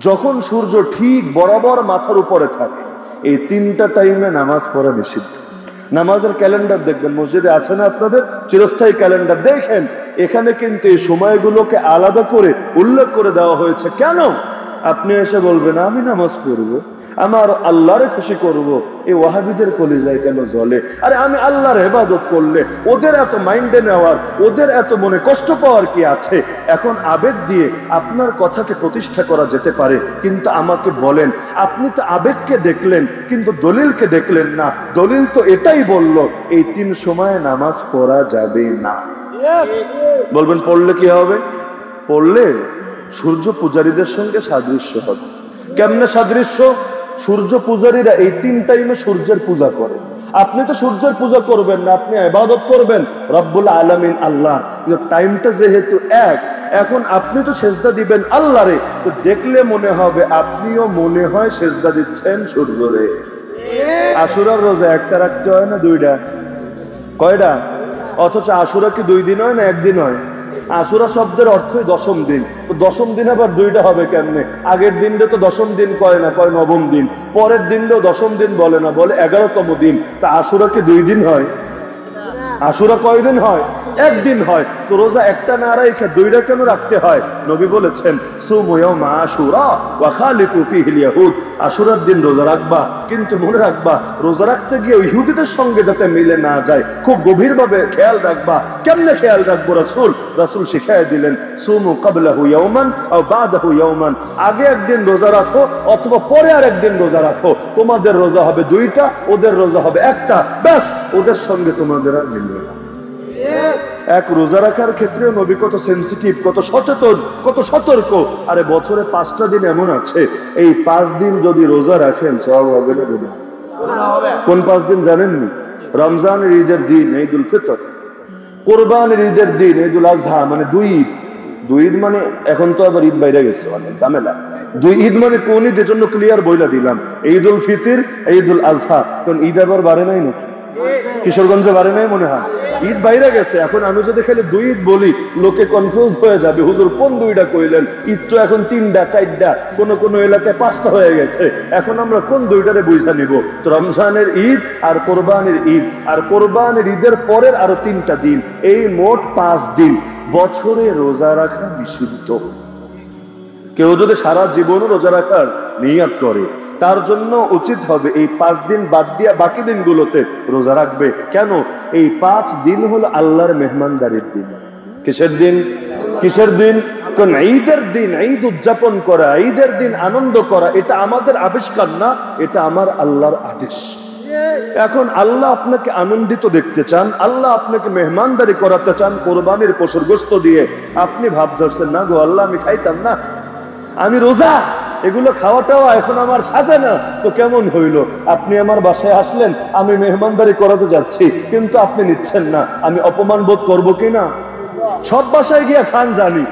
যখন সূর্য ঠিক বরাবর মাথার উপরে থাকে, এই 3টা টাইমে নামাজ পড়া নিষিদ্ধ। নামাজের ক্যালেন্ডার দেখবেন, মসজিদে আছে না আপনাদের চিরস্থায়ী ক্যালেন্ডার? দেখেন এখানে কিন্তু এই সময়গুলোকে আলাদা করে উল্লেখ করে দেওয়া হয়েছে। কেন? আপনি এসে বলবেন আমি নামাজ পড়বো, আমার আল্লাহরে খুশি করব, এই ওয়াহাবিদের কলিজায় কেন জ্বলে? আরে আমি আল্লাহর ইবাদত করলে ওদের এত মাইন্ডে নেওয়ার, ওদের এত মনে কষ্ট পাওয়ার কি আছে? এখন আবেগ দিয়ে আপনার কথাকে প্রতিষ্ঠা করা যেতে পারে, কিন্তু আমাকে বলেন, আপনি তো আবেগকে দেখলেন কিন্তু দলিলকে দেখলেন না। দলিল তো এটাই বলল এই 3 সময়ে নামাজ পড়া যাবে না। বলবেন পড়লে কি হবে? পড়লে সূর্য পূজারীদের সঙ্গে সাদৃশ্য হবে। কেমনে সাদৃশ্য? সূর্য পূজারীরা এই 3 টাইমে সূর্যের পূজা করে। আপনি তো সূর্যের পূজা করবেন না, আপনি ইবাদত করবেন রব্বুল আলামিন আল্লাহ। কিন্তু টাইমটা যেহেতু এক, এখন আপনি তো সেজদা দিবেন আল্লাহরে, তো দেখলে মনে হবে আপনিও মনে হয় সেজদা দিচ্ছেন সূর্যরে। আশুরার রোজা একটা রাখতে হয় না 2টা? কয়টা? অথচ আশুরা কি 2 দিন হয় না 1 দিন হয়? আশুরা শব্দের অর্থই 10ম দিন। তো 10ম দিন আবার 2টা হবে কেমনে? আগের দিনটা তো 10ম দিন কয় না, কয় 9ম দিন। পরের দিনটাও 10ম দিন বলে না, বলে 11তম দিন। তা আশুরা কি 2 দিন হয়? আশুরা কয় দিন হয়? একদিন হয়, তো রোজা একটা না রেখে দুইটা কেন রাখতে হয়? নবী বলেছেন সুমু ইয়াওমা আশুরা ওয়া খালিফু ফীহিল ইয়াহুদ, আশুরার দিন রোজা রাখবা, কিন্তু মনে রাখবা রোজা রাখতে গিয়ে ইহুদিদের সঙ্গে যাতে মিলে না যায়, খুব গভীরভাবে খেয়াল রাখবা। কেমনে খেয়াল রাখবো? রাসূল শিখাই দিলেন সুমু ক্বাবলাহু ইয়াওমান আও বাদাহু ইয়াওমান, আগে একদিন রোজা রাখো অথবা পরে আর একদিন রোজা রাখো, তোমাদের রোজা হবে দুইটা, ওদের রোজা হবে একটা, ব্যাস, ওদের সঙ্গে তোমাদের আর মিলবে না। এক রোজা রাখার ক্ষেত্রে নবী কত সেনসিটিভ, কত সচেতন, কত সতর্ক। আরে বছরে 5টা দিন এমন আছে, এই 5 দিন যদি রোজা রাখেন সওয়াব হবে না? দেবে। কোন 5 দিন জানেননি? রমজানের ঈদের দিন ঈদুল ফিতর, কোরবানির ঈদের দিন ঈদুল আজহা, মানে 2 ঈদ। 2 ঈদ মানে এখন তো আবার ঈদ বাইরে গেছে, অনেক ঝামেলা। 2 ঈদ মানে কোন ঈদের জন্য ক্লিয়ার বইলা দিলাম, ঈদুল ফিতর, ঈদুল আজহা। কারণ ঈদ আবার বাড়ে নাই না, কিশোরগঞ্জে বাড়ে নাই মনে হয়, ঈদ বাইরে গেছে। এখন আমি যদি খালি 2 ঈদ বলি লোকে কনফিউজ হয়ে যাবে, হুজুর কোন 2টা কইলেন? ঈদ তো এখন 3টা 4টা, কোন এলাকায় 5টা হয়ে গেছে। এখন আমরা কোন 2টারে বুঝা নিব? তো রমজানের ঈদ আর কোরবানির ঈদ, আর কোরবানির ঈদের পরের আরো 3টা দিন, এই মোট 5 দিন বছরে রোজা রাখা নিষিদ্ধ। কেউ যদি সারা জীবনও রোজা রাখার নিয়ত করে, তার জন্য উচিত হবে এই 5 দিন বাদ দিয়া বাকি দিনগুলোতে রোজা রাখবে। কেন? এই 5 দিন হলো আল্লাহর মেহমানদারির দিন। কিসের দিন? কিসের দিন? কোন ঈদের দিন। ঈদ উদযাপন করা, ঈদের দিন আনন্দ করা, এটা আমাদের আবিষ্কার না, এটা আমার আল্লাহর আদেশ। এখন আল্লাহ আপনাকে আনন্দিত দেখতে চান, আল্লাহ আপনাকে মেহমানদারি করাতে চান কোরবানির পশুর গোশত দিয়ে। আপনি ভাব ধরছেন, না গো আল্লাহ আমি খাইতাম না, আমি রোজা, এগুলো খাওয়াটাও এখন আমার সাজে না, তো কেমন হইল? আপনি আমার বাসায় আসলেন, আমি মেহমানদারি করাতে যাচ্ছি, কিন্তু আপনি নিচ্ছেন না, আমি অপমান বোধ করবো কিনা? সব বাসায় গিয়া খান জানি,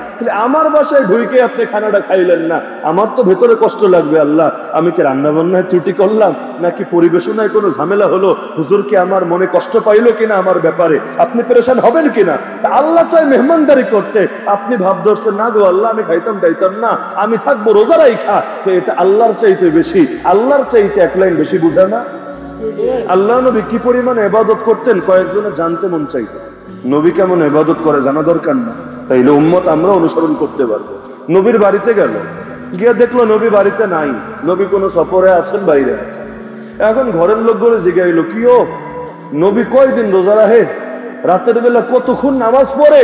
আমার বাসায় ঢুকে আপনি খানাটা খাইলেন না, আমার তো ভেতরে কষ্ট লাগবে। আল্লাহ, আমি কি রান্না বান্নায় ত্রুটি করলাম, নাকি পরিবেশনায় কোনো ঝামেলা হলো? হুজুর কি আমার মনে কষ্ট পাইলো কিনা আমার ব্যাপারে? আপনি পেরেশান হবেন কিনা? আল্লাহ চাই মেহমানদারি করতে, আপনি ভাব ধরছেন, না গো আল্লাহ আমি খাইতাম না, আমি থাকবো রোজা রাইখা। তো এটা আল্লাহর চাইতে বেশি, আল্লাহর চাইতে 1 লাইন বেশি বুঝা না? আল্লাহ নবী কি পরিমাণে ইবাদত করতেন কয়েকজনের জানতে মন চাইতো। নবী কেমন ইবাদত করে জানা দরকার না? তাইলে উম্মত আমরা অনুসরণ করতে পারবো। নবীর বাড়িতে গেল, গিয়ে দেখলো নবী বাড়িতে নাই, নবী কোনো সফরে আছেন, বাইরে আছেন। এখন ঘরের লোকগুলো জিজ্ঞাইলো, কি ও নবী কয়দিন রোজা রাখে, রাতের বেলা কতক্ষণ নামাজ পড়ে?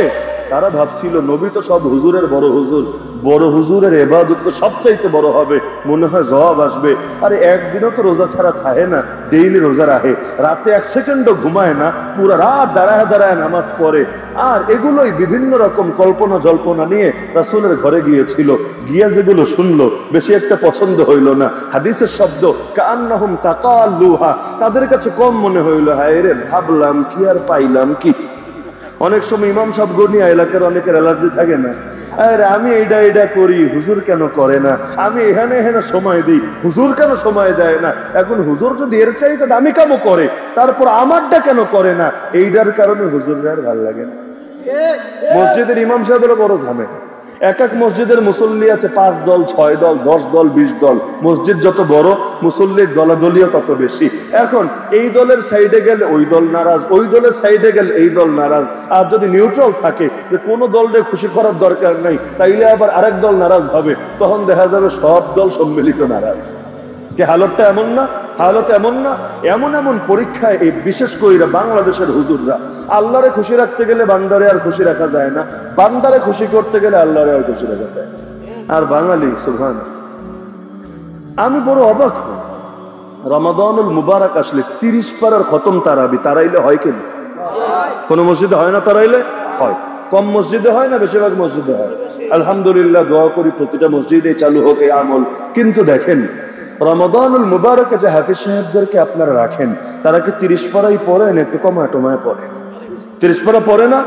তারা ভাবছিল নবী তো সব হুজুরের বড় হুজুর, বড় হুজুরের ইবাদত তো সবচাইতে বড় হবে, মনে হয় জবাব আসবে। আরে একদিনও তো রোজা ছাড়া থাকে না, ডেইলি রোজা রাখে, রাতে 1 সেকেন্ডও ঘুমায় না, পুরা রাত দাঁড়ায় দাঁড়ায় নামাজ পড়ে। আর এগুলোই বিভিন্ন রকম কল্পনা জল্পনা নিয়ে রাসূলের ঘরে গিয়েছিল, গিয়া যেগুলো শুনলো বেশি একটা পছন্দ হইল না। হাদিসের শব্দ কান্নাহুম তাকাল্লুহা, তাদের কাছে কম মনে হইল। হায় রে, ভাবলাম কি আর পাইলাম কি। অনেক সময় ইমাম সাহেব গনিয়া এলাকার অনেকের অ্যালার্জি থাকে না, আরে আমি এইটা করি, হুজুর কেন করে না? আমি এখানে সময় দিই, হুজুর কেন সময় দেয় না? এখন হুজুর যদি এর চাইতে দামি কামও করে, তারপর আমারটা কেন করে না? এইটার কারণে হুজুরের আর ভালো লাগে না। মসজিদের ইমাম সাহেবেরও বড় ঝামেলা। এক মসজিদের মুসল্লি আছে 5 দল, 6 দল, 10 দল, 20 দল। মসজিদ যত বড়, মুসল্লির দলাদলিও তত বেশি। এখন এই দলের সাইডে গেলে ওই দল নারাজ, ওই দলের সাইডে গেলে এই দল নারাজ। আর যদি নিউট্রাল থাকে, যে কোনো দলকে খুশি করার দরকার নাই, তাইলে আবার আরেক দল নারাজ হবে, তখন দেখা যাবে সব দল সম্মিলিত নারাজ। হালতটা এমন না? হালত এমন না? এমন এমন পরীক্ষায় এই বিশেষ করে বাংলাদেশের হুজুররা, আল্লাহরে খুশি রাখতে গেলে বান্দারে আর খুশি রাখা যায় না, বান্দারে খুশি করতে গেলে আল্লাহরে আর খুশি রাখা যায় না। আর বাঙালি সুবহান, আমি বড় অবাক হই, রমাদানুল মুবারক আসলে 30 পারার খতম তারাবি তারাইলে হয় কেন? কোন মসজিদে হয় না? তারাইলে হয়। কম মসজিদে হয় না, বেশিরভাগ মসজিদে হয়। আলহামদুলিল্লাহ, দোয়া করি প্রতিটা মসজিদে চালু হোক এই আমল। কিন্তু দেখেন, রমাদানুল মুবারকে যে হাফিজ সাহেবদেরকে আপনারা রাখেন, তারা কি 30 পারাই পড়েন? একটু কমায় টমায় পড়ে, 30 পারা পড়ে না?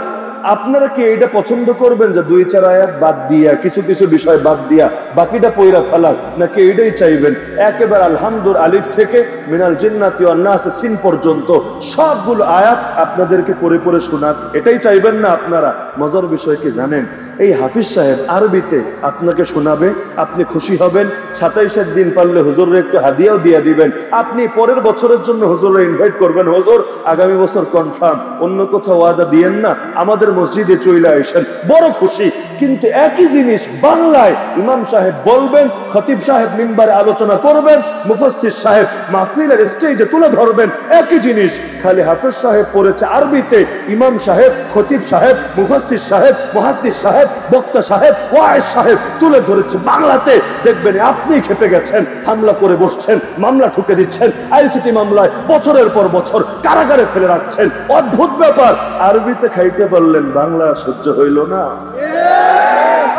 আপনারা কি এইটা পছন্দ করবেন যে 2-4 আয়াত বাদ দিয়া, কিছু কিছু বিষয় বাদ দিয়া বাকিটা পয়রা ফেলাক, নাকি এইটাই চাইবেন একেবারে আলহামদুল আলিফ থেকে মিনাল জিন্নাতি ওয়ান নাস সিন পর্যন্ত সবগুলো আয়াত আপনাদেরকে পড়ে পড়ে শোনাক? এটাই চাইবেন না আপনারা? মজার বিষয় কি জানেন, এই হাফিজ সাহেব আরবিতে আপনাকে শোনাবে, আপনি খুশি হবেন, 27-এর দিন পারলে হুজুরের একটু হাদিয়াও দিয়ে দিবেন, আপনি পরের বছরের জন্য হুজুরের ইনভাইট করবেন, হুজুর আগামী বছর কনফার্ম, অন্য কোথাও ওয়াদা দিয়েন না, আমাদের মসজিদে চলে আসেন, বড় খুশি। কিন্তু একই জিনিস বাংলায় ইমাম সাহেব বলবেন, খতিব সাহেব মিম্বারে আলোচনা করবেন, মুফাসসির সাহেব মাহফিলের স্টেজে তুলে ধরবেন, একই জিনিস খালি হাফেজ সাহেব পড়েছে আরবিতে, ইমাম সাহেব, খতিব সাহেব, মুফাসসির সাহেব, মুহাদ্দিস সাহেব, বক্তা সাহেব, ওয়াইজ সাহেব তুলে ধরেছে বাংলাতে, দেখবেন আপনি খেপে গেছেন, হামলা করে বসছেন, মামলা ঠুকে দিচ্ছেন, আইসিটি মামলায় বছরের পর বছর কারাগারে ফেলে রাখছেন। অদ্ভুত ব্যাপার, আরবিতে খাইতে পারলেন, বাংলা সহ্য হইল না।